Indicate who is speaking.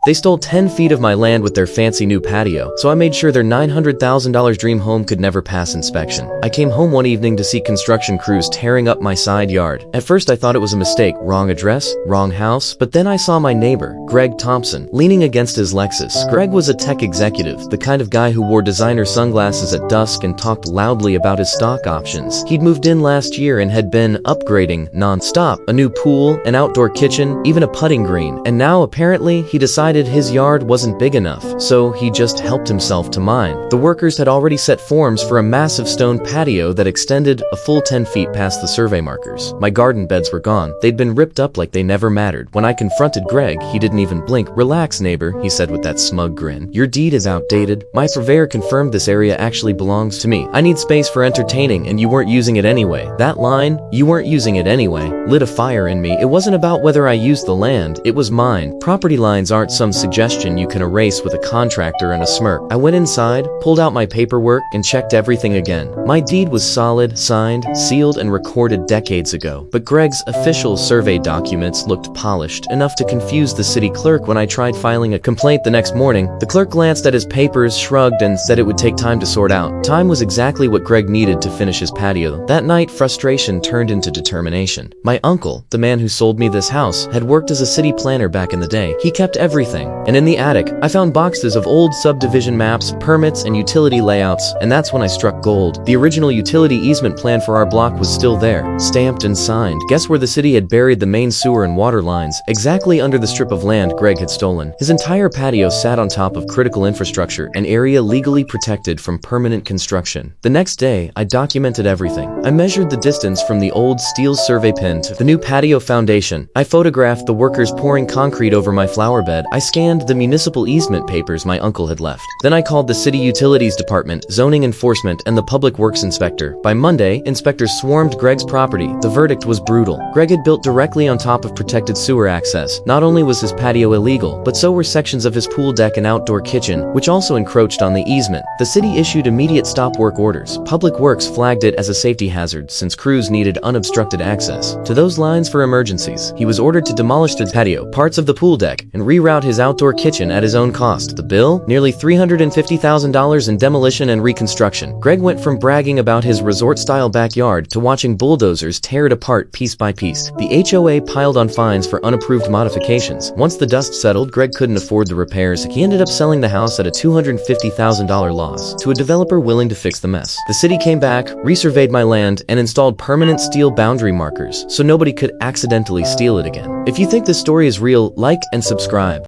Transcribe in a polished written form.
Speaker 1: They stole 10 feet of my land with their fancy new patio, so I made sure their $900,000 dream home could never pass inspection. I came home one evening to see construction crews tearing up my side yard. At first I thought it was a mistake, wrong address, wrong house, but then I saw my neighbor, Greg Thompson, leaning against his Lexus. Greg was a tech executive, the kind of guy who wore designer sunglasses at dusk and talked loudly about his stock options. He'd moved in last year and had been upgrading non-stop, a new pool, an outdoor kitchen, even a putting green, and now apparently he decided his yard wasn't big enough, so he just helped himself to mine. The workers had already set forms for a massive stone patio that extended a full 10 feet past the survey markers. My garden beds were gone. They'd been ripped up like they never mattered. When I confronted Greg, he didn't even blink. "Relax, neighbor," he said with that smug grin. "Your deed is outdated. My surveyor confirmed this area actually belongs to me. I need space for entertaining and you weren't using it anyway." That line, "you weren't using it anyway," lit a fire in me. It wasn't about whether I used the land. It was mine. Property lines aren't some suggestion you can erase with a contractor and a smirk. I went inside, pulled out my paperwork, and checked everything again. My deed was solid, signed, sealed, and recorded decades ago. But Greg's official survey documents looked polished, enough to confuse the city clerk when I tried filing a complaint the next morning. The clerk glanced at his papers, shrugged, and said it would take time to sort out. Time was exactly what Greg needed to finish his patio. That night, frustration turned into determination. My uncle, the man who sold me this house, had worked as a city planner back in the day. He kept everything. And in the attic, I found boxes of old subdivision maps, permits, and utility layouts, and that's when I struck gold. The original utility easement plan for our block was still there, stamped and signed. Guess where the city had buried the main sewer and water lines? Exactly under the strip of land Greg had stolen. His entire patio sat on top of critical infrastructure, an area legally protected from permanent construction. The next day, I documented everything. I measured the distance from the old steel survey pin to the new patio foundation. I photographed the workers pouring concrete over my flower bed. I scanned the municipal easement papers my uncle had left. Then I called the city utilities department, zoning enforcement, and the public works inspector. By Monday, inspectors swarmed Greg's property. The verdict was brutal. Greg had built directly on top of protected sewer access. Not only was his patio illegal, but so were sections of his pool deck and outdoor kitchen, which also encroached on the easement. The city issued immediate stop work orders. Public Works flagged it as a safety hazard since crews needed unobstructed access to those lines for emergencies. He was ordered to demolish the patio, parts of the pool deck, and reroute his outdoor kitchen at his own cost. The bill? Nearly $350,000 in demolition and reconstruction. Greg went from bragging about his resort-style backyard to watching bulldozers tear it apart piece by piece. The HOA piled on fines for unapproved modifications. Once the dust settled, Greg couldn't afford the repairs. He ended up selling the house at a $250,000 loss to a developer willing to fix the mess. The city came back, resurveyed my land, and installed permanent steel boundary markers so nobody could accidentally steal it again. If you think this story is real, like and subscribe.